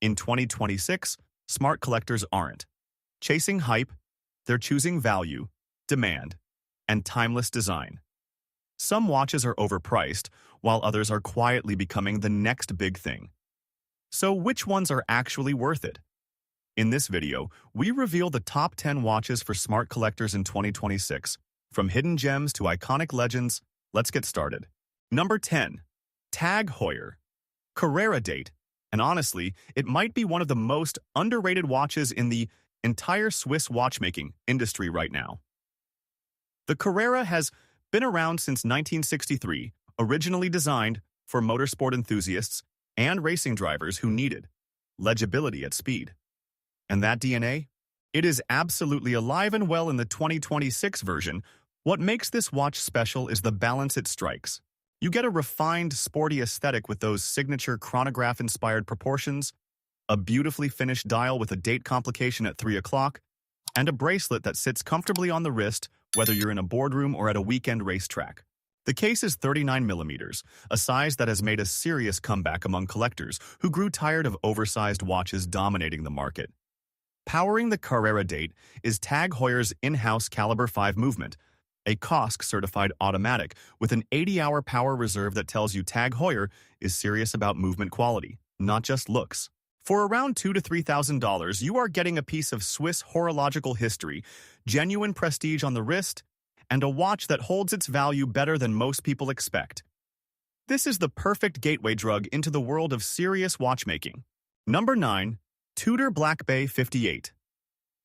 In 2026, smart collectors aren't chasing hype, they're choosing value, demand, and timeless design. Some watches are overpriced, while others are quietly becoming the next big thing. So which ones are actually worth it? In this video, we reveal the top 10 watches for smart collectors in 2026. From hidden gems to iconic legends, let's get started. Number 10. Tag Heuer. Carrera date, and honestly, it might be one of the most underrated watches in the entire Swiss watchmaking industry right now. The Carrera has been around since 1963, originally designed for motorsport enthusiasts and racing drivers who needed legibility at speed. And that DNA? It is absolutely alive and well in the 2026 version. What makes this watch special is the balance it strikes. You get a refined, sporty aesthetic with those signature chronograph-inspired proportions, a beautifully finished dial with a date complication at 3 o'clock, and a bracelet that sits comfortably on the wrist, whether you're in a boardroom or at a weekend racetrack. The case is 39mm, a size that has made a serious comeback among collectors who grew tired of oversized watches dominating the market. Powering the Carrera date is Tag Heuer's in-house Caliber 5 movement, a COSC-certified automatic with an 80-hour power reserve that tells you Tag Heuer is serious about movement quality, not just looks. For around $2,000 to $3,000, you are getting a piece of Swiss horological history, genuine prestige on the wrist, and a watch that holds its value better than most people expect. This is the perfect gateway drug into the world of serious watchmaking. Number 9. Tudor Black Bay 58.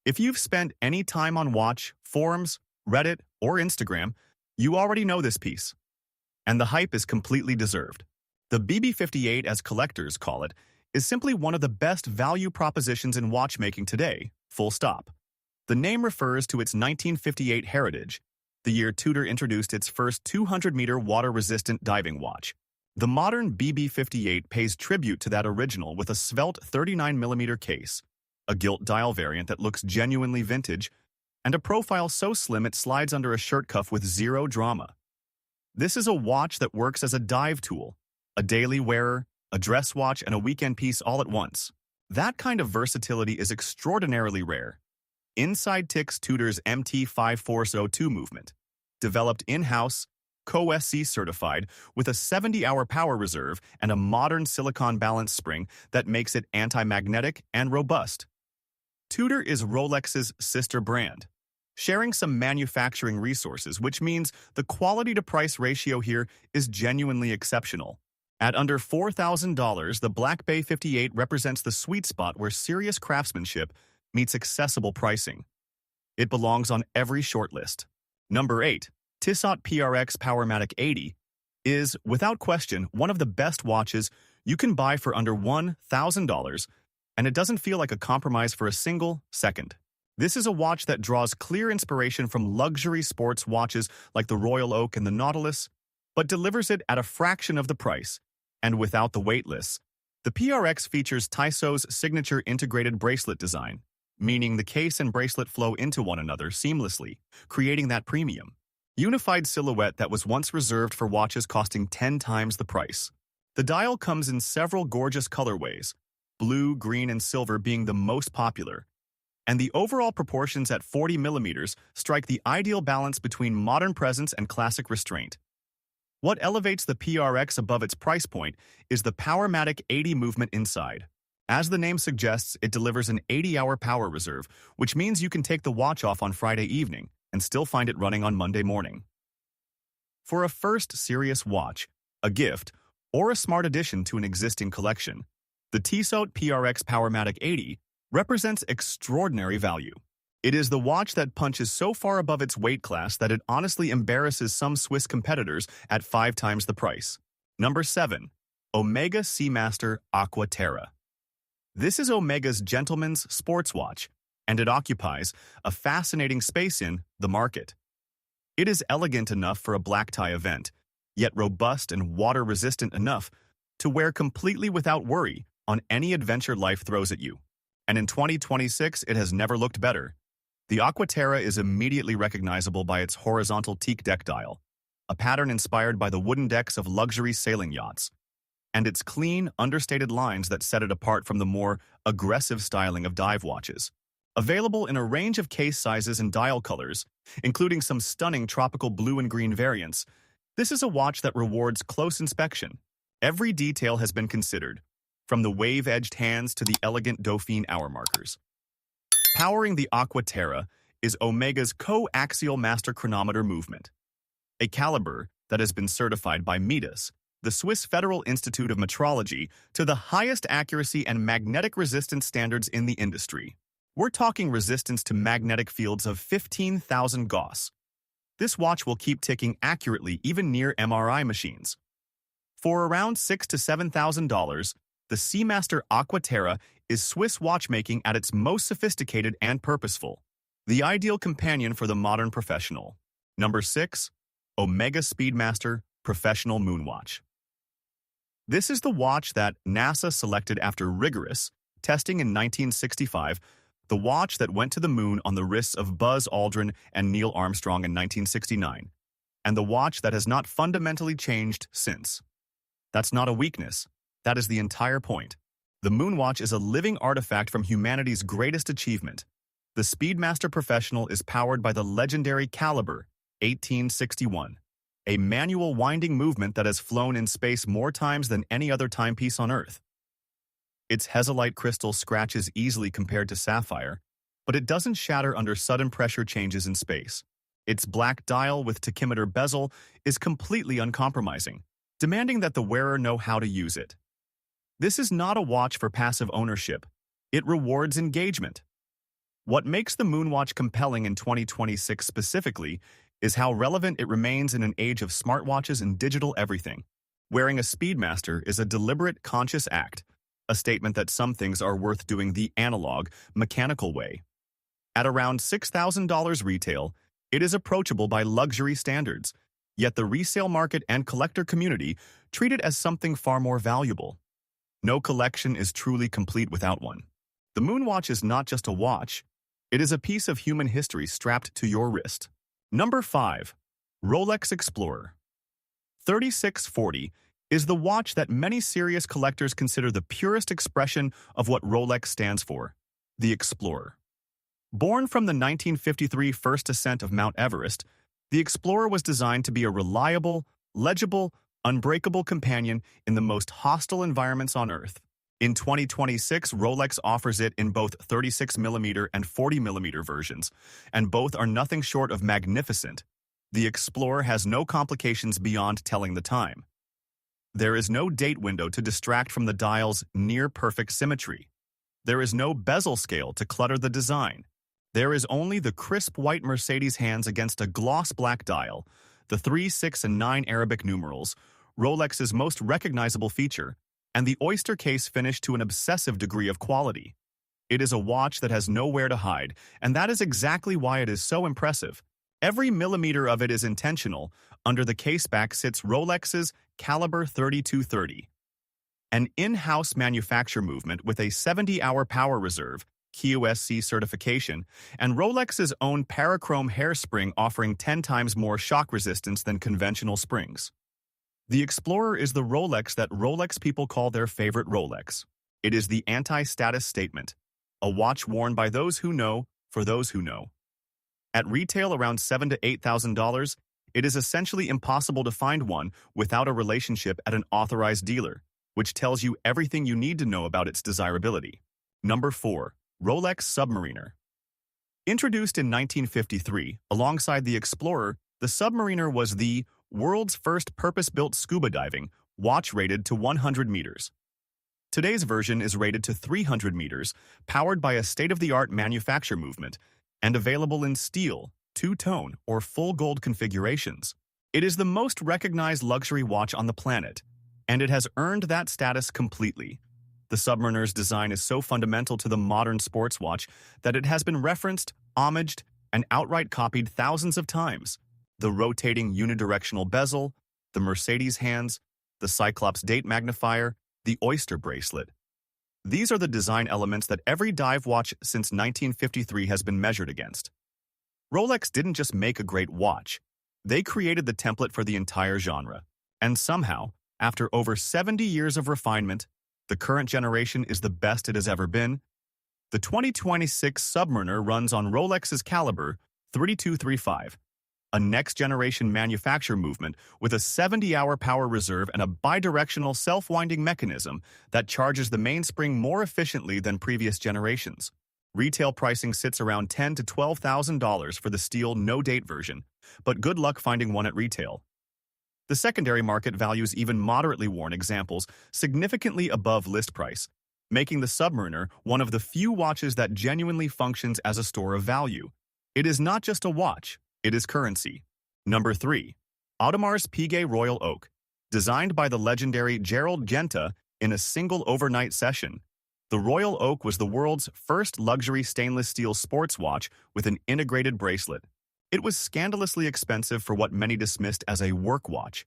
If you've spent any time on watch, forums, Reddit, or Instagram, you already know this piece. And the hype is completely deserved. The BB58, as collectors call it, is simply one of the best value propositions in watchmaking today, full stop. The name refers to its 1958 heritage, the year Tudor introduced its first 200-meter water-resistant diving watch. The modern BB58 pays tribute to that original with a svelte 39mm case, a gilt dial variant that looks genuinely vintage, and a profile so slim it slides under a shirt cuff with zero drama. This is a watch that works as a dive tool, a daily wearer, a dress watch, and a weekend piece all at once. That kind of versatility is extraordinarily rare. Inside ticks Tudor's MT5402 movement, developed in-house, COSC certified, with a 70-hour power reserve and a modern silicon balance spring that makes it anti-magnetic and robust. Tudor is Rolex's sister brand, sharing some manufacturing resources, which means the quality-to-price ratio here is genuinely exceptional. At under $4,000, the Black Bay 58 represents the sweet spot where serious craftsmanship meets accessible pricing. It belongs on every shortlist. Number 8. Tissot PRX Powermatic 80 is, without question, one of the best watches you can buy for under $1,000, and it doesn't feel like a compromise for a single second. This is a watch that draws clear inspiration from luxury sports watches like the Royal Oak and the Nautilus, but delivers it at a fraction of the price, and without the waitlist. The PRX features Tissot's signature integrated bracelet design, meaning the case and bracelet flow into one another seamlessly, creating that premium, unified silhouette that was once reserved for watches costing 10 times the price. The dial comes in several gorgeous colorways, blue, green, and silver being the most popular, and the overall proportions at 40mm strike the ideal balance between modern presence and classic restraint. What elevates the PRX above its price point is the Powermatic 80 movement inside. As the name suggests, it delivers an 80-hour power reserve, which means you can take the watch off on Friday evening and still find it running on Monday morning. For a first serious watch, a gift, or a smart addition to an existing collection, the Tissot PRX Powermatic 80 represents extraordinary value. It is the watch that punches so far above its weight class that it honestly embarrasses some Swiss competitors at 5 times the price. Number 7. Omega Seamaster Aqua Terra. This is Omega's gentleman's sports watch, and it occupies a fascinating space in the market. It is elegant enough for a black tie event, yet robust and water-resistant enough to wear completely without worry on any adventure life throws at you. And in 2026, it has never looked better. The Aqua Terra is immediately recognizable by its horizontal teak deck dial, a pattern inspired by the wooden decks of luxury sailing yachts. and its clean, understated lines that set it apart from the more aggressive styling of dive watches. Available in a range of case sizes and dial colors, including some stunning tropical blue and green variants, this is a watch that rewards close inspection. Every detail has been considered, from the wave-edged hands to the elegant Dauphine hour markers. Powering the Aqua Terra is Omega's coaxial master chronometer movement, a caliber that has been certified by METAS, the Swiss Federal Institute of Metrology, to the highest accuracy and magnetic resistance standards in the industry. We're talking resistance to magnetic fields of 15,000 Gauss. This watch will keep ticking accurately even near MRI machines. For around $6,000 to $7,000, the Seamaster Aqua Terra is Swiss watchmaking at its most sophisticated and purposeful, the ideal companion for the modern professional. Number 6. Omega Speedmaster Professional Moonwatch. This is the watch that NASA selected after rigorous testing in 1965, the watch that went to the moon on the wrists of Buzz Aldrin and Neil Armstrong in 1969, and the watch that has not fundamentally changed since. That's not a weakness. That is the entire point. The Moonwatch is a living artifact from humanity's greatest achievement. The Speedmaster Professional is powered by the legendary Caliber 1861, a manual winding movement that has flown in space more times than any other timepiece on Earth. Its Hesalite crystal scratches easily compared to sapphire, but it doesn't shatter under sudden pressure changes in space. Its black dial with tachymeter bezel is completely uncompromising, demanding that the wearer know how to use it. This is not a watch for passive ownership. It rewards engagement. What makes the Moonwatch compelling in 2026 specifically is how relevant it remains in an age of smartwatches and digital everything. Wearing a Speedmaster is a deliberate, conscious act, a statement that some things are worth doing the analog, mechanical way. At around $6,000 retail, it is approachable by luxury standards, yet the resale market and collector community treat it as something far more valuable. No collection is truly complete without one. The Moonwatch is not just a watch, it is a piece of human history strapped to your wrist. Number 5. Rolex Explorer. 3640 is the watch that many serious collectors consider the purest expression of what Rolex stands for, the Explorer. Born from the 1953 first ascent of Mount Everest, the Explorer was designed to be a reliable, legible, unbreakable companion in the most hostile environments on Earth. In 2026, Rolex offers it in both 36mm and 40mm versions, and both are nothing short of magnificent. The Explorer has no complications beyond telling the time. There is no date window to distract from the dial's near-perfect symmetry. There is no bezel scale to clutter the design. There is only the crisp white Mercedes hands against a gloss black dial, the 3, 6, and 9 Arabic numerals, Rolex's most recognizable feature, and the oyster case finish to an obsessive degree of quality. It is a watch that has nowhere to hide, and that is exactly why it is so impressive. Every millimeter of it is intentional. Under the caseback sits Rolex's Caliber 3230, an in-house manufacture movement with a 70-hour power reserve, QSC certification, and Rolex's own parachrome hairspring offering 10 times more shock resistance than conventional springs. The Explorer is the Rolex that Rolex people call their favorite Rolex. It is the anti-status statement, a watch worn by those who know, for those who know. At retail around $7,000 to $8,000, it is essentially impossible to find one without a relationship at an authorized dealer, which tells you everything you need to know about its desirability. Number 4. Rolex Submariner. Introduced in 1953, alongside the Explorer, the Submariner was the world's first purpose-built scuba diving watch rated to 100 meters. Today's version is rated to 300 meters, powered by a state-of-the-art manufacture movement, and available in steel, two-tone, or full gold configurations. It is the most recognized luxury watch on the planet, and it has earned that status completely. The Submariner's design is so fundamental to the modern sports watch that it has been referenced, homaged, and outright copied thousands of times. The rotating unidirectional bezel, the Mercedes hands, the Cyclops date magnifier, the oyster bracelet. These are the design elements that every dive watch since 1953 has been measured against. Rolex didn't just make a great watch. They created the template for the entire genre. And somehow, After over 70 years of refinement, the current generation is the best it has ever been. The 2026 Submariner runs on Rolex's caliber 3235, a next-generation manufacture movement with a 70-hour power reserve and a bidirectional self-winding mechanism that charges the mainspring more efficiently than previous generations. Retail pricing sits around $10,000 to $12,000 for the steel no-date version, but good luck finding one at retail. The secondary market values even moderately worn examples significantly above list price, making the Submariner one of the few watches that genuinely functions as a store of value. It is not just a watch, it is currency. Number 3. Audemars Piguet Royal Oak. Designed by the legendary Gerald Genta in a single overnight session, the Royal Oak was the world's first luxury stainless steel sports watch with an integrated bracelet. It was scandalously expensive for what many dismissed as a work watch.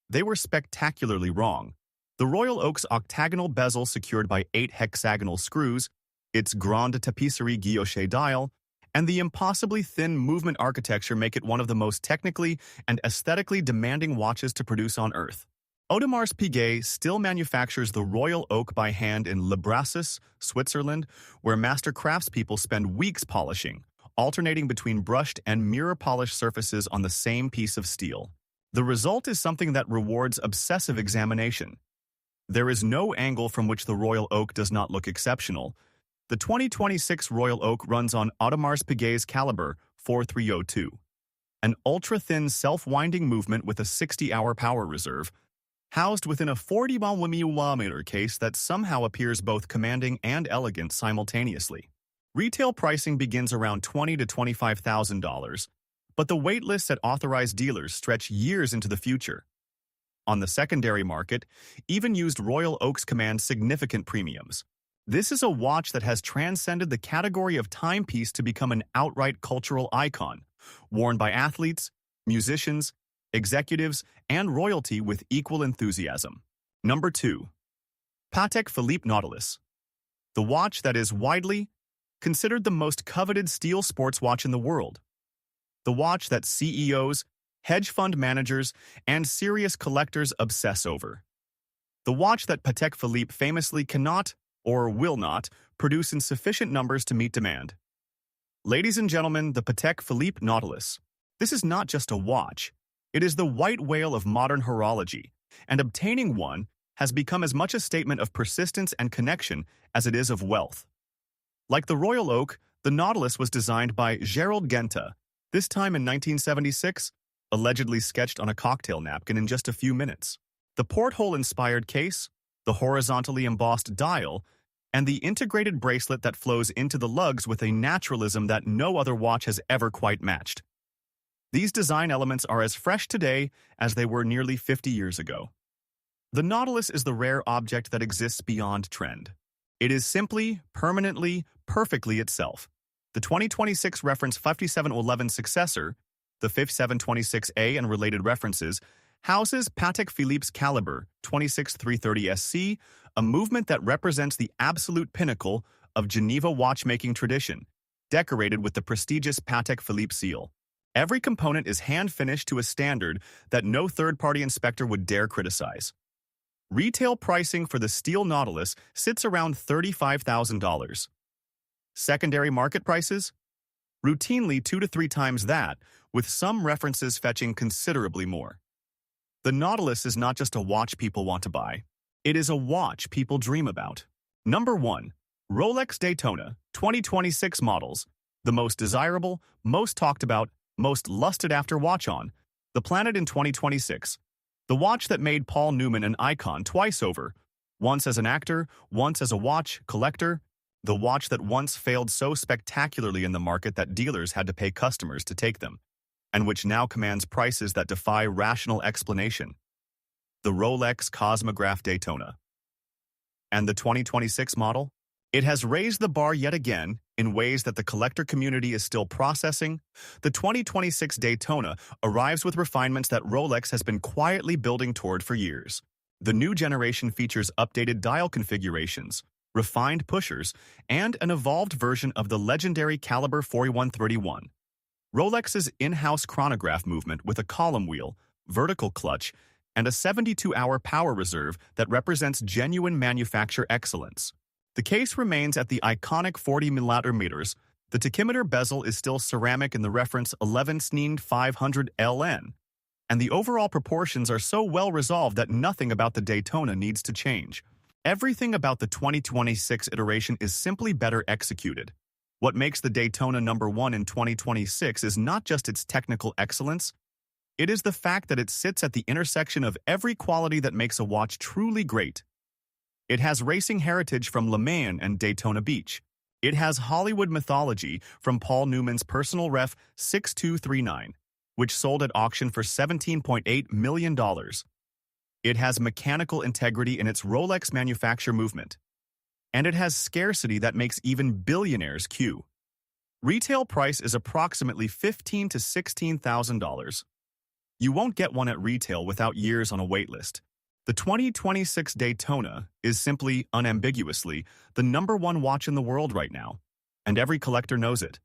They were spectacularly wrong. The Royal Oak's octagonal bezel secured by 8 hexagonal screws, its grande tapisserie guilloche dial, and the impossibly thin movement architecture make it one of the most technically and aesthetically demanding watches to produce on Earth. Audemars Piguet still manufactures the Royal Oak by hand in Le Brassus, Switzerland, where master craftspeople spend weeks polishing, alternating between brushed and mirror-polished surfaces on the same piece of steel. The result is something that rewards obsessive examination. There is no angle from which the Royal Oak does not look exceptional. The 2026 Royal Oak runs on Audemars Piguet's caliber 4302, an ultra-thin self-winding movement with a 60-hour power reserve, housed within a 40mm case that somehow appears both commanding and elegant simultaneously. Retail pricing begins around $20,000 to $25,000, but the wait lists at authorized dealers stretch years into the future. On the secondary market, even used Royal Oaks command significant premiums. This is a watch that has transcended the category of timepiece to become an outright cultural icon, worn by athletes, musicians, executives, and royalty with equal enthusiasm. Number 2. Patek Philippe Nautilus. The watch that is widely considered the most coveted steel sports watch in the world. The watch that CEOs, hedge fund managers, and serious collectors obsess over. The watch that Patek Philippe famously cannot, or will not, produce in sufficient numbers to meet demand. Ladies and gentlemen, the Patek Philippe Nautilus. This is not just a watch. It is the white whale of modern horology, and obtaining one has become as much a statement of persistence and connection as it is of wealth. Like the Royal Oak, the Nautilus was designed by Gerald Genta, this time in 1976, allegedly sketched on a cocktail napkin in just a few minutes. The porthole-inspired case, the horizontally embossed dial, and the integrated bracelet that flows into the lugs with a naturalism that no other watch has ever quite matched. These design elements are as fresh today as they were nearly 50 years ago. The Nautilus is the rare object that exists beyond trend. It is simply, permanently, perfectly itself. The 2026 reference 5711 successor, the 5726A and related references, houses Patek Philippe's caliber 26330 SC, a movement that represents the absolute pinnacle of Geneva watchmaking tradition, decorated with the prestigious Patek Philippe seal. Every component is hand-finished to a standard that no third-party inspector would dare criticize. Retail pricing for the steel Nautilus sits around $35,000. Secondary market prices? Routinely 2 to 3 times that, with some references fetching considerably more. The Nautilus is not just a watch people want to buy. It is a watch people dream about. Number 1. Rolex Daytona 2026 models. The most desirable, most talked about, most lusted after watch on the planet in 2026. The watch that made Paul Newman an icon twice over, once as an actor, once as a watch collector. The watch that once failed so spectacularly in the market that dealers had to pay customers to take them, and which now commands prices that defy rational explanation. The Rolex Cosmograph Daytona. And the 2026 model? It has raised the bar yet again in ways that the collector community is still processing. The 2026 Daytona arrives with refinements that Rolex has been quietly building toward for years. The new generation features updated dial configurations, refined pushers, and an evolved version of the legendary caliber 4131. Rolex's in-house chronograph movement with a column wheel, vertical clutch, and a 72-hour power reserve that represents genuine manufacture excellence. The case remains at the iconic 40mm. The tachymeter bezel is still ceramic in the reference 11 SNE 500 LN, and the overall proportions are so well resolved that nothing about the Daytona needs to change. Everything about the 2026 iteration is simply better executed. What makes the Daytona #1 in 2026 is not just its technical excellence, it is the fact that it sits at the intersection of every quality that makes a watch truly great. It has racing heritage from Le Mans and Daytona Beach. It has Hollywood mythology from Paul Newman's personal ref 6239, which sold at auction for $17.8 million. It has mechanical integrity in its Rolex manufacture movement. And it has scarcity that makes even billionaires queue. Retail price is approximately $15,000 to $16,000. You won't get one at retail without years on a waitlist. The 2026 Daytona is simply, unambiguously, the #1 watch in the world right now, and every collector knows it.